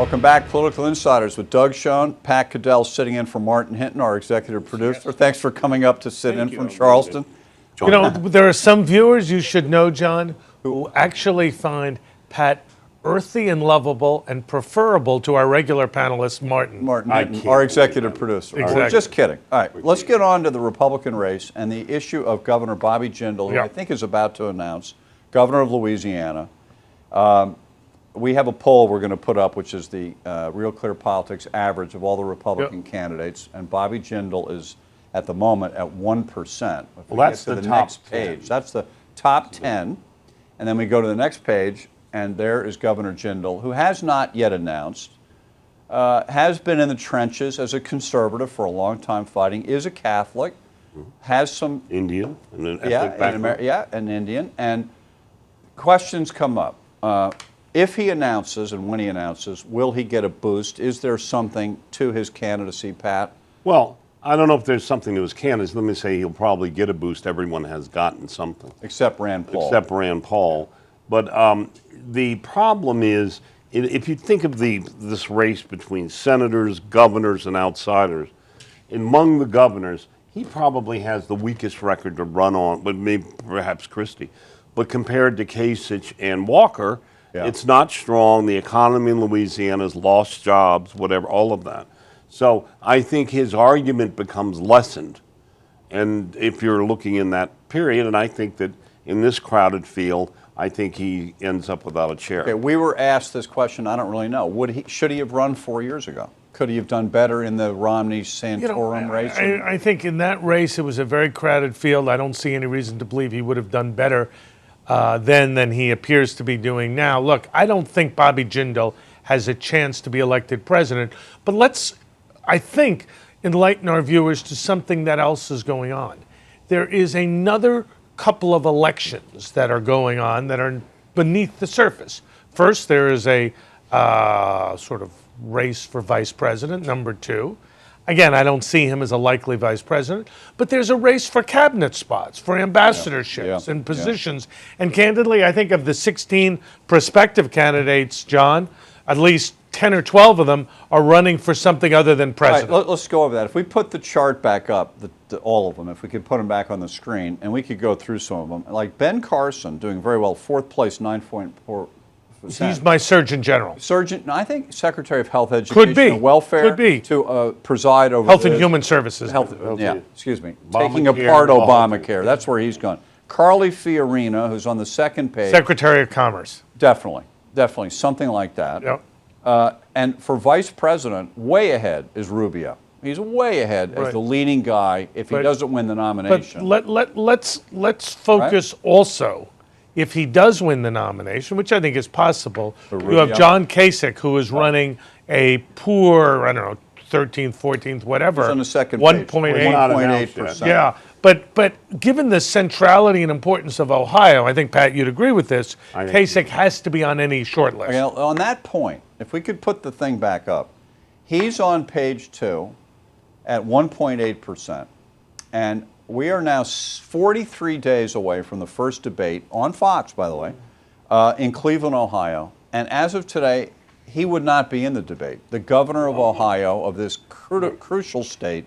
Welcome back, Political Insiders with Doug Schoen, Pat Caddell sitting in for Martin Hinton, our executive producer. Yes. Thanks for coming up to sit in from Charleston. You know, there are some viewers, you should know, John, who actually find Pat earthy and lovable and preferable to our regular panelist, Martin. Martin Hinton, our executive producer. Exactly. We're just kidding. All right, let's get on to the Republican race and the issue of Governor Bobby Jindal, who I think is about to announce, governor of Louisiana. We have a poll we're going to put up, which is the Real Clear Politics average of all the Republican candidates, and Bobby Jindal is at the moment at 1%. Well, that's the top next page. That's the top 10, and then we go to the next page, and there is Governor Jindal, who has not yet announced, has been in the trenches as a conservative for a long time fighting, is a Catholic, has some Indian, and an ethnic background. An Indian, and questions come up. If he announces, and when he announces, will he get a boost? Is there something to his candidacy, Pat? Well, I don't know if there's something to his candidacy. Let me say he'll probably get a boost. Everyone has gotten something. Except Rand Paul. Except Rand Paul. But the problem is, if you think of this race between senators, governors, and outsiders, among the governors, he probably has the weakest record to run on, but maybe perhaps Christie. But compared to Kasich and Walker, it's not strong. The economy in Louisiana has lost jobs, whatever, all of that. So I think his argument becomes lessened. And if you're looking in that period, and I think that in this crowded field, I think he ends up without a chair. Okay, we were asked this question, I don't really know. Should he have run 4 years ago? Could he have done better in the Romney-Santorum race? I think in that race it was a very crowded field. I don't see any reason to believe he would have done better then than he appears to be doing now. Look, I don't think Bobby Jindal has a chance to be elected president, but let's, I think, enlighten our viewers to something that else is going on. There is another couple of elections that are going on that are beneath the surface. First, there is a sort of race for vice president, number 2. Again, I don't see him as a likely vice president, but there's a race for cabinet spots, for ambassadorships and positions. And candidly, I think of the 16 prospective candidates, John, at least 10 or 12 of them are running for something other than president. All right, let's go over that. If we put the chart back up, all of them, if we could put them back on the screen, and we could go through some of them. Like Ben Carson, doing very well, 4th place, 9.4%. He's my Surgeon General. I think Secretary of Health, Education, and Welfare to preside over Health and Human Services. Excuse me. Taking apart Obamacare. That's where he's gone. Carly Fiorina, who's on the second page. Secretary of Commerce. Definitely. Something like that. Yep. And for vice president, way ahead is Rubio. He's way ahead as the leading guy if he doesn't win the nomination. But let's focus also. If he does win the nomination, which I think is possible, you have John Kasich, who is running a poor, I don't know, 13th, 14th, whatever. He's on the second 1.8%. Yeah, but given the centrality and importance of Ohio, I think, Pat, you'd agree with this, Kasich has to be on any short list. Okay, on that point, if we could put the thing back up, he's on page 2 at 1.8%, and we are now 43 days away from the first debate, on Fox, by the way, in Cleveland, Ohio. And as of today, he would not be in the debate. The governor of Ohio, of this crucial state,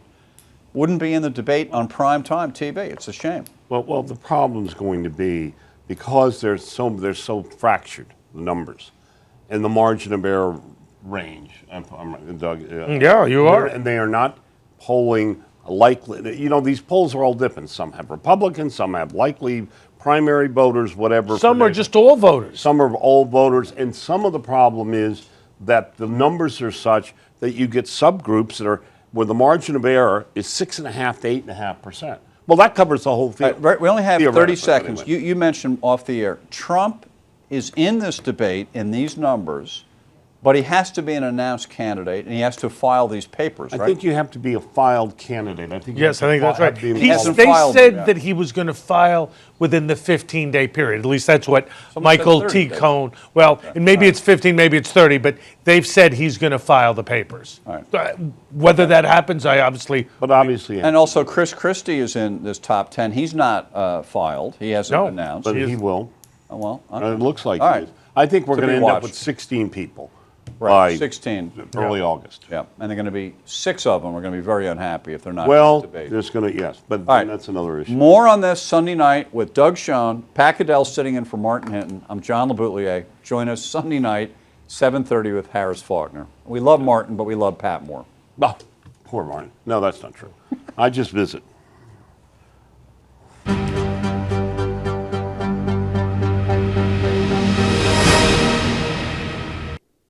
wouldn't be in the debate on primetime TV. It's a shame. Well, the problem's going to be, because they're so fractured, the numbers, and the margin of error range. Doug, yeah, you are. And they are not polling likely, these polls are all different. Some have Republicans, some have likely primary voters, whatever. Some are just all voters. Some are all voters, and some of the problem is that the numbers are such that you get subgroups that are where the margin of error is 6.5% to 8.5%. Well, that covers the whole field. Right, we only have 30 seconds. Anyway. You mentioned off the air, Trump is in this debate in these numbers, but he has to be an announced candidate, and he has to file these papers, right? I think you have to be a filed candidate. I think that's right. They said that he was going to file within the 15-day period. At least that's what Michael T. Cohn, and maybe it's 15, maybe it's 30, but they've said he's going to file the papers. Whether that happens, obviously. And also, Chris Christie is in this top 10. He's not filed. He hasn't announced. But he will. Well, it looks like he is. I think we're going to end up with 16 people. by 16. early August. Yeah, and they're going to be 6 of them are going to be very unhappy if they're not Well, in the debate. there's going to, yes, but right. that's another issue. More on this Sunday night with Doug Schoen, Pat Caddell sitting in for Martin Hinton. I'm John LeBoutelier. Join us Sunday night, 7:30 with Harris Faulkner. We love Martin, but we love Pat more. Oh, poor Martin. No, that's not true. I just visit.